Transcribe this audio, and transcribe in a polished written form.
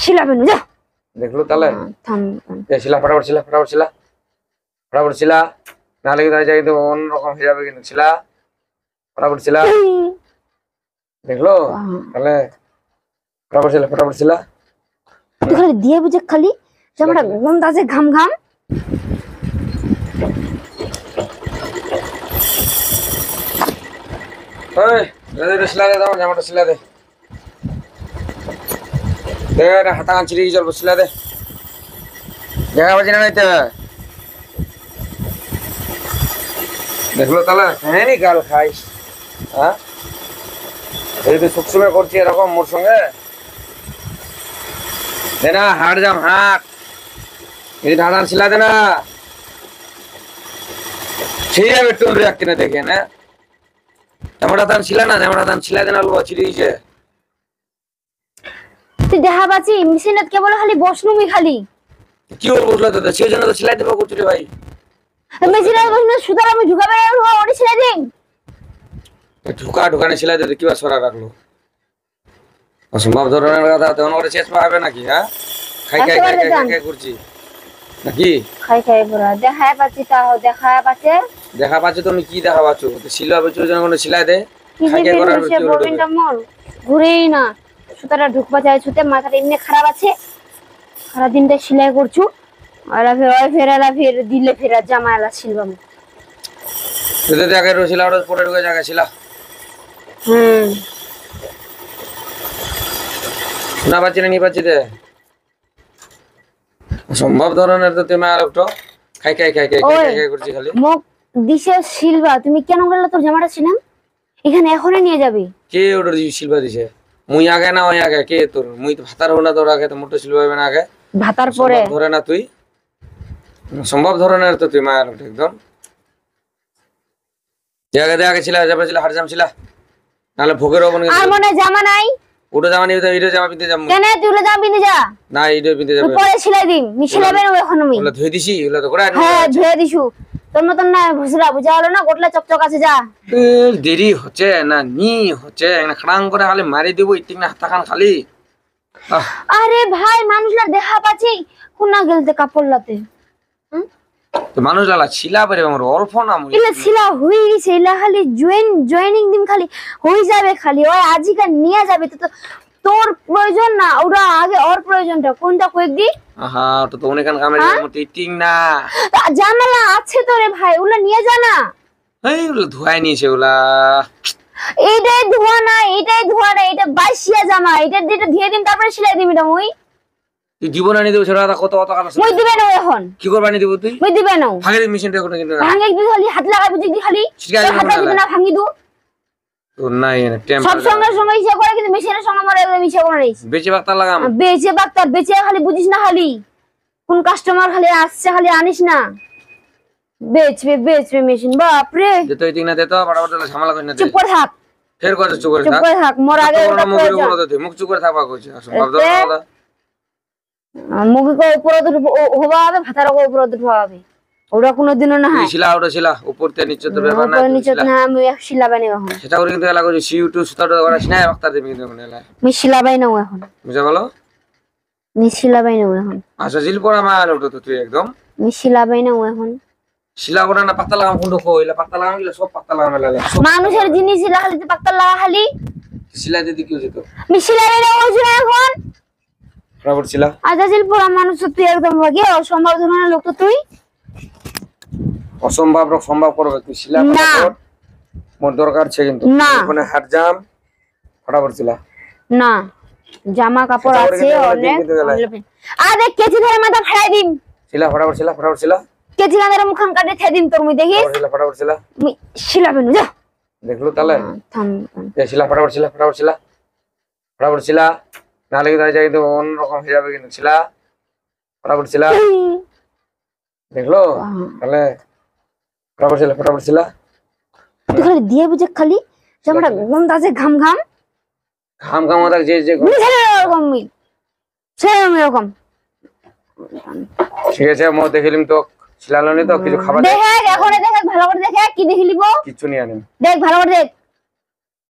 শিলাবে না যা দেখলো তাহলে থাম শিলা ফটাফট শিলা ফটাফট শিলা ফটাফট শিলা নাহলে কিন্তু যাই কিন্তু অন্যরকম হয়ে যাবে কিন্তু শিলা ফটাফট শিলা দেখলো তাহলে ফটাফট শিলা ফটাফট শিলা তুই খালি দিয়ে বুঝে খালি জামাটা গন্ধ আছে ঘাম ঘাম ওই দে শিলা দে দাও জামাটা শিলা দে দে হাতা কাঁচি দিয়ে চলবো শিলা দে জায়গা বাজি না নাইতে দেখলো তাহলে হ্যাঁ নি গাল খাইস হ্যাঁ এই তো সবসময় করছি এরকম মোর সঙ্গে দে না হাট যাম হাট এই ঢাড়ান শিলা দে না সেই যাবে একটু রাখতে না দেখে না জামাটা দান ছিল না জামাটা দান ছিল দেন আলু ছিড়ে দিয়েছে তুই দেখা পাচ্ছি মেশিনত কেবল খালি বসনুমি খালি কি ওর বুঝলো তো সেই জন্য তো সেলাই দেবো করছি রে ভাই মেশিনের বসনু সুতার আমি ঢুকাবে ওড়ি ছেড়ে দিন ঢুকা ঢুকানে সেলাই দিতে কি বা সরা রাখলো অসম্ভব ধরনের কথা তখন ওরে শেষ পাবে নাকি হ্যাঁ খাই খাই খাই খাই খাই করছি নাকি খাই খাই পুরা দেখা পাচ্ছি তাও দেখা পাচ্ছে দেখা পাচ্ছ তুমি কি দেখা পাচ্ছ সিলা বেচো যেন কোনো সেলাই দে খাই খাই করার সে ববিনটা মোর ঘুরেই না সুতাটা ঢুকবা যায় ছুতে মাথাটা এমনি খারাপ আছে সারা দিনটা সেলাই করছু আর ফের দিলে ফেরা জামালা সিলবাম তুই তো আগে রসিলা ওর পরে ঢুকে জায়গা ছিলা না পাচ্ছি না নি পাচ্ছি দে সম্ভব ধরনের তো তুমি আর একটু খাই খাই খাই খাই খাই করছি খালি মুখ দিশে শিলবা তুমি কেন গেল তোর জামাটা ছিলাম এখানে এখনই নিয়ে যাবি কে অর্ডার দিছি শিলবা দিছে মুই আগে না ওই আগে কে তোর মুই তো ভাতার হো না তোর আগে তো মোটর শিলবা হবে না আগে ভাতার পরে ধরে না তুই সম্ভব ধরনের তো তুই মায়ের একদম জায়গা দেয়া ছিল যাবে ছিল হাট জাম ছিল নালে ভোগের হবে না আর মনে জামা নাই ওটা জামা নিতে ইরে জামা পিনতে যাম কেন তুই ওলা জামা পিনতে যা না ইরে পিনতে যাবে পরে সেলাই দিম মিশলাবে না এখন আমি ওলা ধুই দিছি ওলা তো করে হ্যাঁ ধুয়ে দিছু তোর মতন না ভুসরা বুঝা হলো না গোটলা চকচক আছে যা দেরি হচ্ছে না নি হচ্ছে না খাড়াং করে খালি মারি দিব ইতিক না হাতা খান খালি আরে ভাই মানুষলা দেখা পাচ্ছি কোনা গেলতে কাপড় লাতে তো মানুষ লালা ছিলা পারে আমার অল্প না মুই ইলা ছিলা হই গেছে ইলা খালি জয়েনিং দিন খালি হই যাবে খালি ওই আজিকা নিয়ে যাবে তো তোর প্রয়োজন না ওরা আগে ওর প্রয়োজনটা কোনটা কয়েক দি আহা তো তো অনেকখান কামের মতো ইতিক না জামেলা আছে তো রে ভাই ওলা নিয়ে যা না এই ওলা ধুয়াই নিয়েছে ওলা এইটাই ধোয়া না এটা বাইশিয়া জামা এটা ধুয়ে দিন তারপরে সেলাই দিবি না মুই তুই দিব না নি দেব সেটা কত কত কথা মুই দিবে না এখন কি করবা নি দিব তুই মুই দিবে না ভাঙে মেশিনটা কোন কিন্তু ভাঙে দি খালি হাত লাগাই বুঝি দি খালি হাত লাগাই না ভাঙি দু তো নাই না টেম্পার সব সঙ্গে ইসে করে কিন্তু মেশিনের সঙ্গে মারে ইসে করে নাই বেচে বাক্তা লাগাম বেচে বাক্তার বেচে খালি বুঝিস না খালি কোন কাস্টমার খালি আসছে খালি আনিস না বেচবে মেশিন বাপ রে যে তুই দিন না দে তো বড় ঝামেলা কই না দে চুপ করে থাক ফের করে চুপ করে থাক মোর আগে ওটা মুখ চুপ করে থাকবা কইছে সম্ভব দাও মুখ কো উপর হবা হবে ভাতার কো উপর হবে ওরা কোনদিনও না হয় ছিলা ওটা ছিলা উপরতে নিচে তো ব্যাপার না নিচে না আমি শিলা বানি এখন সেটা করে কিন্তু এলা কইছে সিউ2 সুতাটা ওরা সিনা বাক্তা দেবে কিন্তু এখন এলা আমি শিলা বাই নাও এখন বুঝা গেল মি শিলা বাই নাও এখন আচ্ছা জিল পড়া মার ওটা তো তুই একদম মি শিলা বাই নাও এখন শিলা ওরা না পাতা লাগাম কোন কইলা পাতা লাগাম গিলা সব পাতা লাগাম এলা মানুষের জিনিস শিলা খালি পাতা লাগা খালি শিলা দিদি কি হইছে তো মি শিলা বাই নাও এখন বরাবর ছিলা আজা জিল পড়া মানুষ তুই একদম ভাগে অসম্ভব ধরনের লোক তো তুই অসম্ভব রক সম্ভব করবে তুই শিলা কর মোর দরকার আছে কিন্তু ওখানে হাট জাম ফটাফট ছিলা না জামা কাপড় আছে অনেক আরে কেচি ধরে মাথা ফাড়াই দিম শিলা ফটাফট ছিলা কেচি ধরে মুখান কাটে থে দিম তোর মুই দেখিস ফটাফট ছিলা শিলা বেনু যা দেখলো তাহলে থাম শিলা ফটাফট ছিলা নালে কিন্তু যাই কিন্তু অন্যরকম হয়ে যাবে কিন্তু ছিলা ফটাফট ছিলা দেখলো তাহলে ফটাফট ছিলা তুই খালি দিয়ে বুঝে খালি জামাটা গন্ধ আছে ঘাম ঘাম ওটা যে এরকম সেরকম এরকম ঠিক আছে মো দেখিলিম তো ছিলালো নি তো কিছু খাবার দেখ এখন দেখ ভালো করে দেখ কি দেখিলিব কিছু নিয়ে আনিম দেখ ভালো করে দেখ